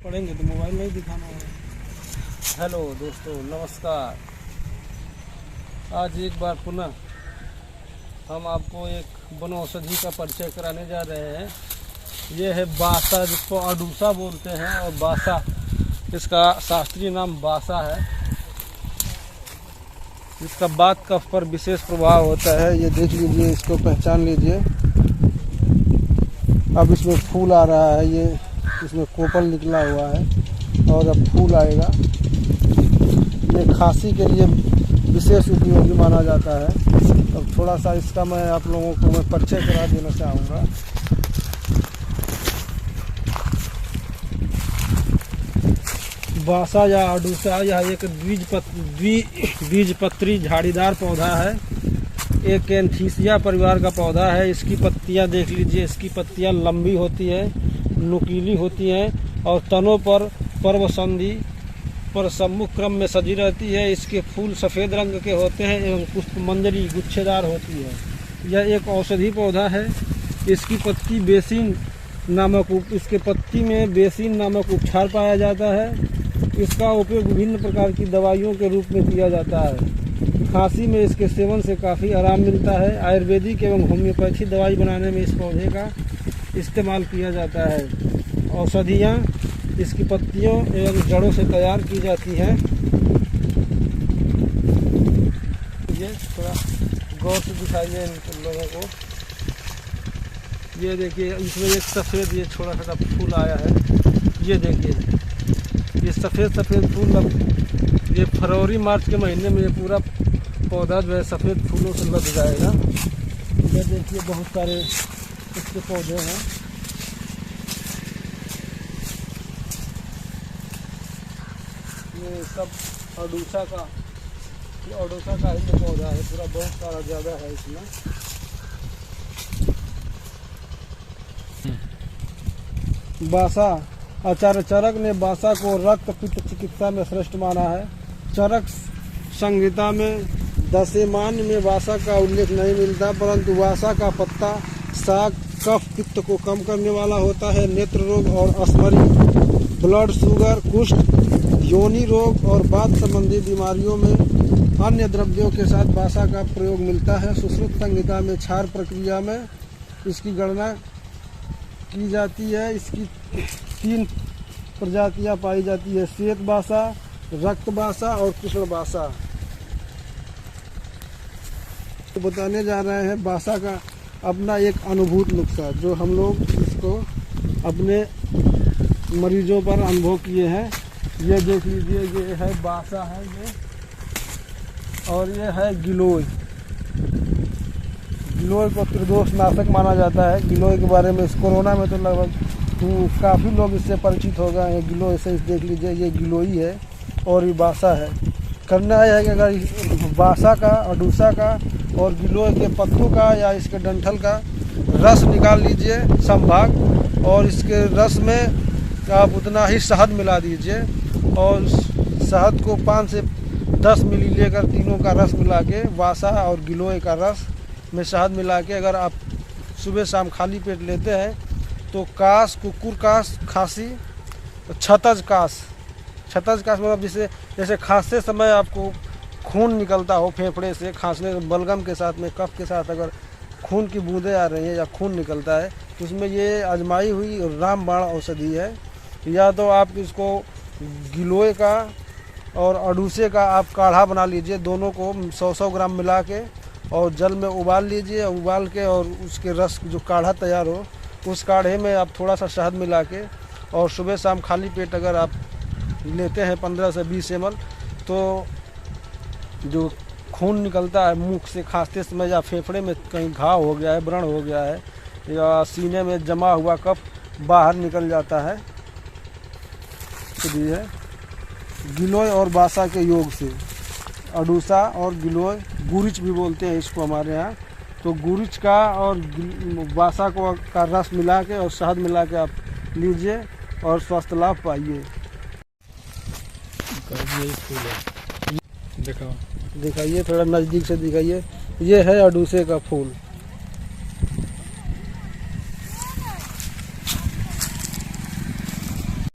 पढ़ेंगे तो मोबाइल नहीं दिखाना है। हेलो दोस्तों, नमस्कार। आज एक बार पुनः हम आपको एक वनौषधि का परिचय कराने जा रहे हैं। ये है बासा, जिसको अडूसा बोलते हैं, और बासा इसका शास्त्रीय नाम बासा है। इसका बात कफ पर विशेष प्रभाव होता है। ये देख लीजिए, इसको पहचान लीजिए। अब इसमें फूल आ रहा है, ये इसमें कोपल निकला हुआ है और अब फूल आएगा। ये खांसी के लिए विशेष उपयोगी माना जाता है। अब थोड़ा सा इसका मैं आप लोगों को परिचय करा देना चाहूँगा। बासा या अडूसा यह एक द्विबीजपत्री झाड़ीदार पौधा है। एक एंथीसिया परिवार का पौधा है। इसकी पत्तियां देख लीजिए, इसकी पत्तियां लंबी होती है, नुकीली होती हैं और तनों पर पर्वसंधि पर सम्मुख क्रम में सजी रहती है। इसके फूल सफ़ेद रंग के होते हैं एवं पुष्पमंजरी गुच्छेदार होती है। यह एक औषधि पौधा है। इसकी पत्ती बेसिन इसके पत्ती में बेसिन नामक उपचार पाया जाता है। इसका उपयोग विभिन्न प्रकार की दवाइयों के रूप में किया जाता है। खांसी में इसके सेवन से काफ़ी आराम मिलता है। आयुर्वेदिक एवं होम्योपैथी दवाई बनाने में इस पौधे का इस्तेमाल किया जाता है। औषधियाँ इसकी पत्तियों एवं जड़ों से तैयार की जाती हैं। ये थोड़ा गौर से दिखाइए इन लोगों को। ये देखिए, इसमें एक सफ़ेद ये छोटा छोटा फूल आया है। ये देखिए, ये सफ़ेद फूल अब ये फरवरी मार्च के महीने में ये पूरा पौधा जो है सफ़ेद फूलों से लग जाएगा। ये देखिए, बहुत सारे इसके पौधे हैं। ये सब अडूसा का ही तो पौधा है। पूरा बहुत सारा ज़्यादा है इसमें। बासा, आचार्य चरक ने बासा को रक्त पित्त चिकित्सा में श्रेष्ठ माना है। चरक संहिता में दशेमान्य में बासा का उल्लेख नहीं मिलता, परंतु बासा का पत्ता साग कफ पित्त को कम करने वाला होता है। नेत्र रोग और अस्मरी, ब्लड शुगर, कुष्ठ, योनि रोग और वात संबंधी बीमारियों में अन्य द्रव्यों के साथ बासा का प्रयोग मिलता है। सुश्रुत संहिता में क्षार प्रक्रिया में इसकी गणना की जाती है। इसकी 3 प्रजातियां पाई जाती है: श्वेत बासा, रक्त बासा और कृष्ण बासा। तो बताने जा रहे हैं बासा का अपना एक अनुभूत नुस्खा, जो हम लोग इसको अपने मरीजों पर अनुभव किए हैं। ये देख लीजिए, ये है बासा है ये, और ये है गिलोय। गिलोय को त्रिदोष नाशक माना जाता है। गिलोय के बारे में इस कोरोना में तो लगभग काफ़ी लोग इससे परिचित हो गए हैं। गिलोय से देख लीजिए, ये गिलोई है और ये बासा है। करना है कि अगर बासा का, अडूसा का और गिलोय के पत्तों का या इसके डंठल का रस निकाल लीजिए संभाग, और इसके रस में आप उतना ही शहद मिला दीजिए और शहद को 5 से 10 मिली लेकर तीनों का रस मिला के, बासा और गिलोय का रस में शहद मिला के अगर आप सुबह शाम खाली पेट लेते हैं तो कास, कुकुर कास, खांसी, छतज कास मतलब जैसे खांसते समय आपको खून निकलता हो फेफड़े से, खांसने बलगम के साथ में, कफ के साथ अगर खून की बूंदें आ रही हैं या खून निकलता है, तो उसमें ये आजमाई हुई रामबाण औषधि है। या तो आप इसको गिलोय का और अडूसे का आप काढ़ा बना लीजिए। दोनों को 100-100 ग्राम मिला के और जल में उबाल लीजिए। उबाल के और उसके रस जो काढ़ा तैयार हो, उस काढ़े में आप थोड़ा सा शहद मिला के और सुबह शाम खाली पेट अगर आप लेते हैं 15 से 20 ml, तो जो खून निकलता है मुख से खांसते समय, या फेफड़े में कहीं घाव हो गया है, व्रण हो गया है, या सीने में जमा हुआ कफ बाहर निकल जाता है। तो ये है गिलोय और बासा के योग से। अडूसा और गिलोय, गुरिच भी बोलते हैं इसको हमारे यहाँ। तो गुरिच का और बासा को का रस मिला के और शहद मिला के आप लीजिए और स्वास्थ्य लाभ पाइए। दिखाइए, थोड़ा नज़दीक से दिखाइए। ये है अडूसे का फूल।